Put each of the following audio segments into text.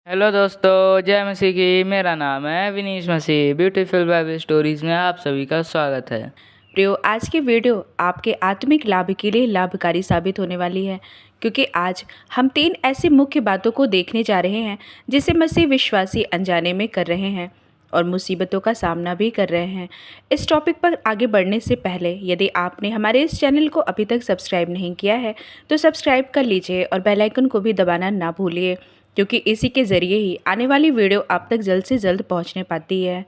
Hello दोस्तों, जय मसीह की। मेरा नाम है विनीश मसीह। ब्यूटीफुल बाइबल स्टोरीज में आप सभी का स्वागत है। प्रियो, आज की वीडियो आपके आत्मिक लाभ के लिए लाभकारी साबित होने वाली है, क्योंकि आज हम 3 ऐसी मुख्य बातों को देखने जा रहे हैं जिसे मसीह विश्वासी अनजाने में कर रहे हैं और मुसीबतों का सामना भी कर रहे हैं। इस टॉपिक पर आगे बढ़ने से पहले यदि आपने हमारे इस चैनल को अभी तक सब्सक्राइब नहीं किया है तो सब्सक्राइब कर लीजिए और बेल आइकन को भी दबाना ना भूलिए, क्योंकि इसी के ज़रिए ही आने वाली वीडियो आप तक जल्द से जल्द पहुंचने पाती है।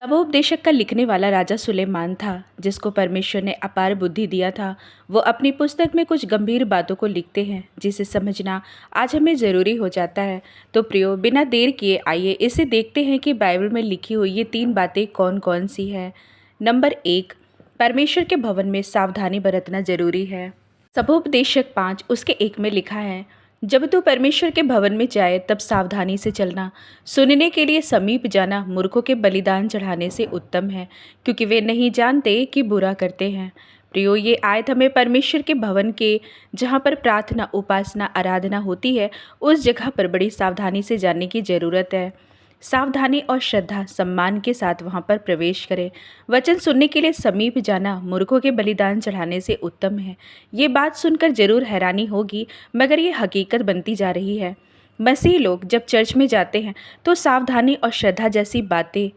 नवोपदेशक का लिखने वाला राजा सुलेमान था, जिसको परमेश्वर ने अपार बुद्धि दिया था। वो अपनी पुस्तक में कुछ गंभीर बातों को लिखते हैं जिसे समझना आज हमें ज़रूरी हो जाता है। तो प्रियो, बिना देर किए आइए इसे देखते हैं कि बाइबल में लिखी हुई ये 3 बातें कौन कौन सी है। नंबर 1, परमेश्वर के भवन में सावधानी बरतना जरूरी है। सबोपदेशक 5 उसके 1 में लिखा है, जब तू परमेश्वर के भवन में जाए तब सावधानी से चलना। सुनने के लिए समीप जाना मूर्खों के बलिदान चढ़ाने से उत्तम है, क्योंकि वे नहीं जानते कि बुरा करते हैं। प्रियो, ये आयत हमें परमेश्वर के भवन के जहाँ पर प्रार्थना, उपासना, आराधना होती है उस जगह पर बड़ी सावधानी से जाने की ज़रूरत है। सावधानी और श्रद्धा सम्मान के साथ वहाँ पर प्रवेश करें। वचन सुनने के लिए समीप जाना मूर्खों के बलिदान चढ़ाने से उत्तम है। ये बात सुनकर जरूर हैरानी होगी, मगर ये हकीकत बनती जा रही है। मसीही लोग जब चर्च में जाते हैं तो सावधानी और श्रद्धा जैसी बातें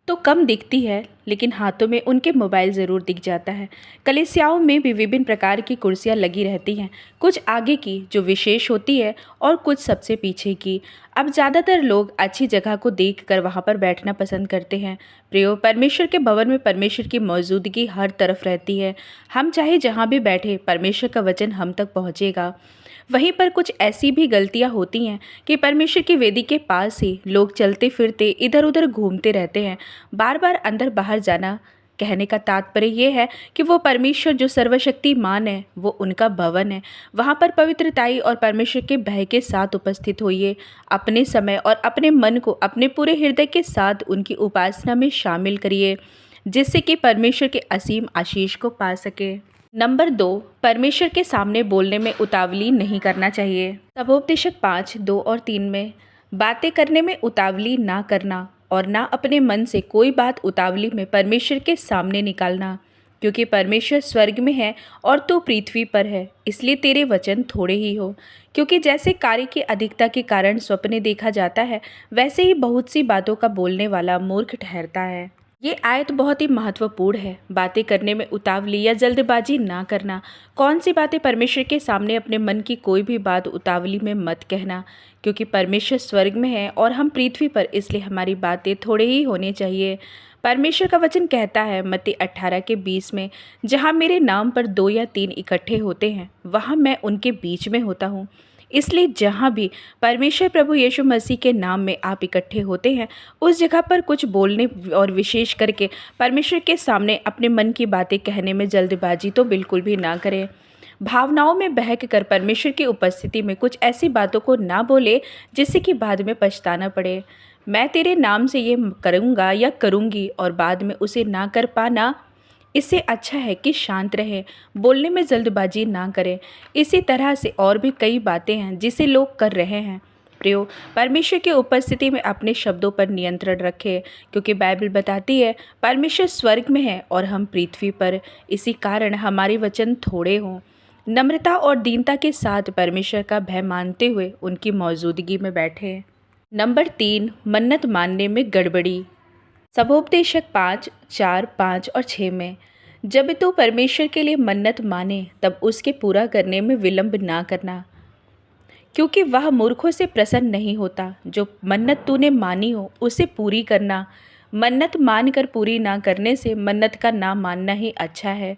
तो कम दिखती है, लेकिन हाथों में उनके मोबाइल ज़रूर दिख जाता है। कलीसियाओं में भी विभिन्न प्रकार की कुर्सियां लगी रहती हैं, कुछ आगे की जो विशेष होती है और कुछ सबसे पीछे की। अब ज़्यादातर लोग अच्छी जगह को देखकर वहां पर बैठना पसंद करते हैं। प्रियो, परमेश्वर के भवन में परमेश्वर की मौजूदगी हर तरफ रहती है। हम चाहे जहाँ भी बैठे, परमेश्वर का वचन हम तक पहुँचेगा। वहीं पर कुछ ऐसी भी गलतियां होती हैं कि परमेश्वर की वेदी के पास ही लोग चलते फिरते इधर उधर घूमते रहते हैं। बार बार अंदर बाहर जाना, कहने का तात्पर्य ये है कि वो परमेश्वर जो सर्वशक्तिमान है वो उनका भवन है। वहाँ पर पवित्रताई और परमेश्वर के भय के साथ उपस्थित होइए। अपने समय और अपने मन को अपने पूरे हृदय के साथ उनकी उपासना में शामिल करिए, जिससे कि परमेश्वर के असीम आशीष को पा सके। नंबर 2, परमेश्वर के सामने बोलने में उतावली नहीं करना चाहिए। सबोपदेशक 5, 2 और 3 में, बातें करने में उतावली ना करना और ना अपने मन से कोई बात उतावली में परमेश्वर के सामने निकालना, क्योंकि परमेश्वर स्वर्ग में है और तू पृथ्वी पर है, इसलिए तेरे वचन थोड़े ही हो। क्योंकि जैसे कार्य की अधिकता के कारण स्वप्ने देखा जाता है, वैसे ही बहुत सी बातों का बोलने वाला मूर्ख ठहरता है। ये आयत बहुत ही महत्वपूर्ण है। बातें करने में उतावली या जल्दबाजी ना करना। कौन सी बातें परमेश्वर के सामने अपने मन की कोई भी बात उतावली में मत कहना, क्योंकि परमेश्वर स्वर्ग में है और हम पृथ्वी पर, इसलिए हमारी बातें थोड़े ही होनी चाहिए। परमेश्वर का वचन कहता है मत्ती 18 के 20 में, जहाँ मेरे नाम पर 2 या 3 इकट्ठे होते हैं वहाँ मैं उनके बीच में होता हूँ। इसलिए जहाँ भी परमेश्वर प्रभु यीशु मसीह के नाम में आप इकट्ठे होते हैं, उस जगह पर कुछ बोलने और विशेष करके परमेश्वर के सामने अपने मन की बातें कहने में जल्दबाजी तो बिल्कुल भी ना करें। भावनाओं में बहक कर परमेश्वर की उपस्थिति में कुछ ऐसी बातों को ना बोले जिससे कि बाद में पछताना पड़े। मैं तेरे नाम से ये करूँगा या करूँगी और बाद में उसे ना कर पाना, इससे अच्छा है कि शांत रहें, बोलने में जल्दबाजी ना करें। इसी तरह से और भी कई बातें हैं जिसे लोग कर रहे हैं। प्रियो, परमेश्वर की उपस्थिति में अपने शब्दों पर नियंत्रण रखें, क्योंकि बाइबल बताती है परमेश्वर स्वर्ग में है और हम पृथ्वी पर, इसी कारण हमारे वचन थोड़े हों। नम्रता और दीनता के साथ परमेश्वर का भय मानते हुए उनकी मौजूदगी में बैठें। नंबर 3, मन्नत मानने में गड़बड़ी। सबोपदेशक 5, 4, 5 और 6 में, जब तू परमेश्वर के लिए मन्नत माने तब उसके पूरा करने में विलंब ना करना, क्योंकि वह मूर्खों से प्रसन्न नहीं होता। जो मन्नत तूने मानी हो उसे पूरी करना। मन्नत मानकर पूरी ना करने से मन्नत का ना मानना ही अच्छा है।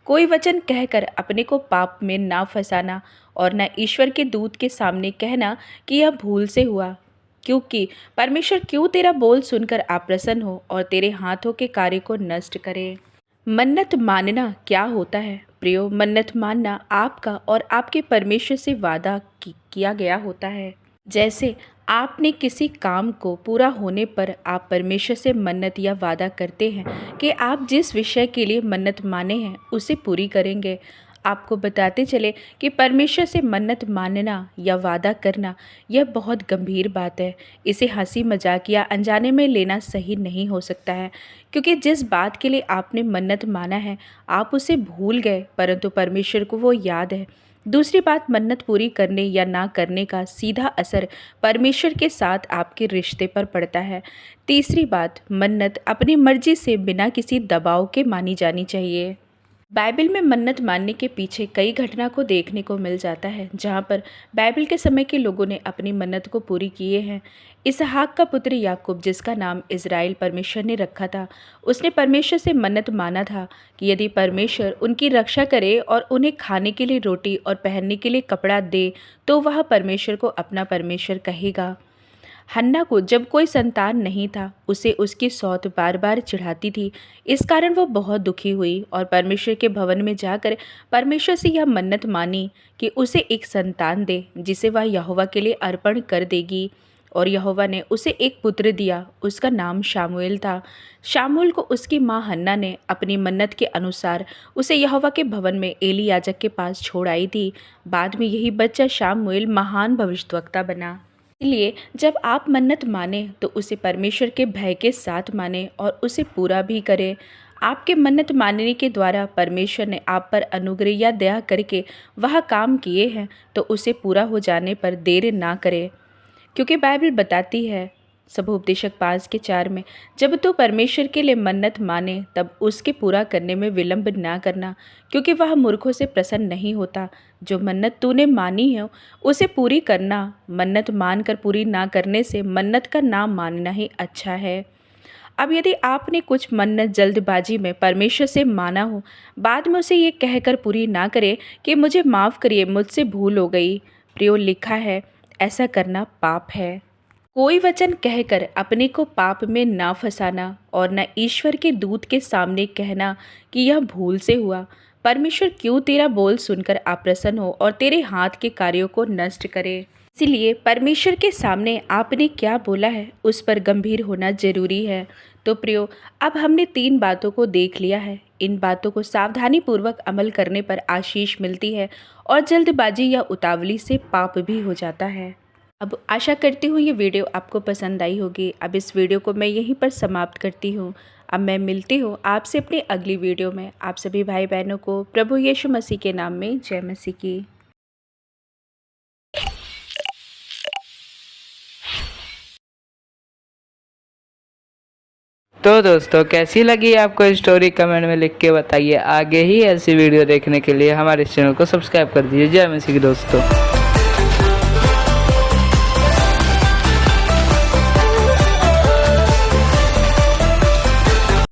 कोई वचन कहकर अपने को पाप में ना फंसाना और न ईश्वर के दूत के सामने कहना कि यह भूल से हुआ, क्योंकि परमेश्वर क्यों तेरा बोल सुनकर अप्रसन्न हो और तेरे हाथों के कार्य को नष्ट करे। मन्नत मानना क्या होता है? प्रियो, मन्नत मानना आपका और आपके परमेश्वर से वादा किया गया होता है। जैसे आपने किसी काम को पूरा होने पर आप परमेश्वर से मन्नत या वादा करते हैं कि आप जिस विषय के लिए मन्नत माने हैं उसे पूरी करेंगे। आपको बताते चले कि परमेश्वर से मन्नत मानना या वादा करना यह बहुत गंभीर बात है। इसे हंसी मजाक या अनजाने में लेना सही नहीं हो सकता है, क्योंकि जिस बात के लिए आपने मन्नत माना है आप उसे भूल गए, परंतु परमेश्वर को वो याद है। दूसरी बात, मन्नत पूरी करने या ना करने का सीधा असर परमेश्वर के साथ आपके रिश्ते पर पड़ता है। तीसरी बात, मन्नत अपनी मर्जी से बिना किसी दबाव के मानी जानी चाहिए। बाइबल में मन्नत मानने के पीछे कई घटना को देखने को मिल जाता है, जहाँ पर बाइबल के समय के लोगों ने अपनी मन्नत को पूरी किए हैं। इसहाक का पुत्र याकूब, जिसका नाम इज़राइल परमेश्वर ने रखा था, उसने परमेश्वर से मन्नत माना था कि यदि परमेश्वर उनकी रक्षा करे और उन्हें खाने के लिए रोटी और पहनने के लिए कपड़ा दे तो वह परमेश्वर को अपना परमेश्वर कहेगा। हन्ना को जब कोई संतान नहीं था, उसे उसकी सौत बार बार चिढ़ाती थी। इस कारण वो बहुत दुखी हुई और परमेश्वर के भवन में जाकर परमेश्वर से यह मन्नत मानी कि उसे एक संतान दे जिसे वह यहोवा के लिए अर्पण कर देगी। और यहोवा ने उसे एक पुत्र दिया, उसका नाम शामुएल था। शामुएल को उसकी माँ हन्ना ने अपनी मन्नत के अनुसार उसे यहोवा के भवन में एली याजक के पास छोड़ आई थी। बाद में यही बच्चा शामुएल महान भविष्यद्वक्ता बना। इसलिए जब आप मन्नत माने तो उसे परमेश्वर के भय के साथ माने और उसे पूरा भी करें। आपके मन्नत मानने के द्वारा परमेश्वर ने आप पर अनुग्रह या दया करके वह काम किए हैं, तो उसे पूरा हो जाने पर देर ना करें, क्योंकि बाइबल बताती है सबोपदेशक 5:4 में, जब तू परमेश्वर के लिए मन्नत माने तब उसके पूरा करने में विलंब ना करना, क्योंकि वह मूर्खों से प्रसन्न नहीं होता। जो मन्नत तूने मानी है उसे पूरी करना। मन्नत मानकर पूरी ना करने से मन्नत का ना मानना ही अच्छा है। अब यदि आपने कुछ मन्नत जल्दबाजी में परमेश्वर से माना हो, बाद में उसे ये कहकर पूरी ना करे कि मुझे माफ़ करिए, मुझसे भूल हो गई। प्रियो, लिखा है ऐसा करना पाप है। कोई वचन कहकर अपने को पाप में ना फंसाना और न ईश्वर के दूत के सामने कहना कि यह भूल से हुआ। परमेश्वर क्यों तेरा बोल सुनकर अप्रसन्न हो और तेरे हाथ के कार्यों को नष्ट करे। इसीलिए परमेश्वर के सामने आपने क्या बोला है उस पर गंभीर होना जरूरी है। तो प्रियो, अब हमने 3 बातों को देख लिया है। इन बातों को सावधानी पूर्वक अमल करने पर आशीष मिलती है और जल्दबाजी या उतावली से पाप भी हो जाता है। अब आशा करती हूँ ये वीडियो आपको पसंद आई होगी। अब इस वीडियो को मैं यहीं पर समाप्त करती हूँ। अब मैं मिलती हूँ आपसे अपनी अगली वीडियो में। आप सभी भाई बहनों को प्रभु यीशु मसीह के नाम में जय मसीह की। तो दोस्तों, कैसी लगी आपको स्टोरी कमेंट में लिख के बताइए। आगे ही ऐसी वीडियो देखने के लिए हमारे चैनल को सब्सक्राइब कर दीजिए। जय मसीह की दोस्तों।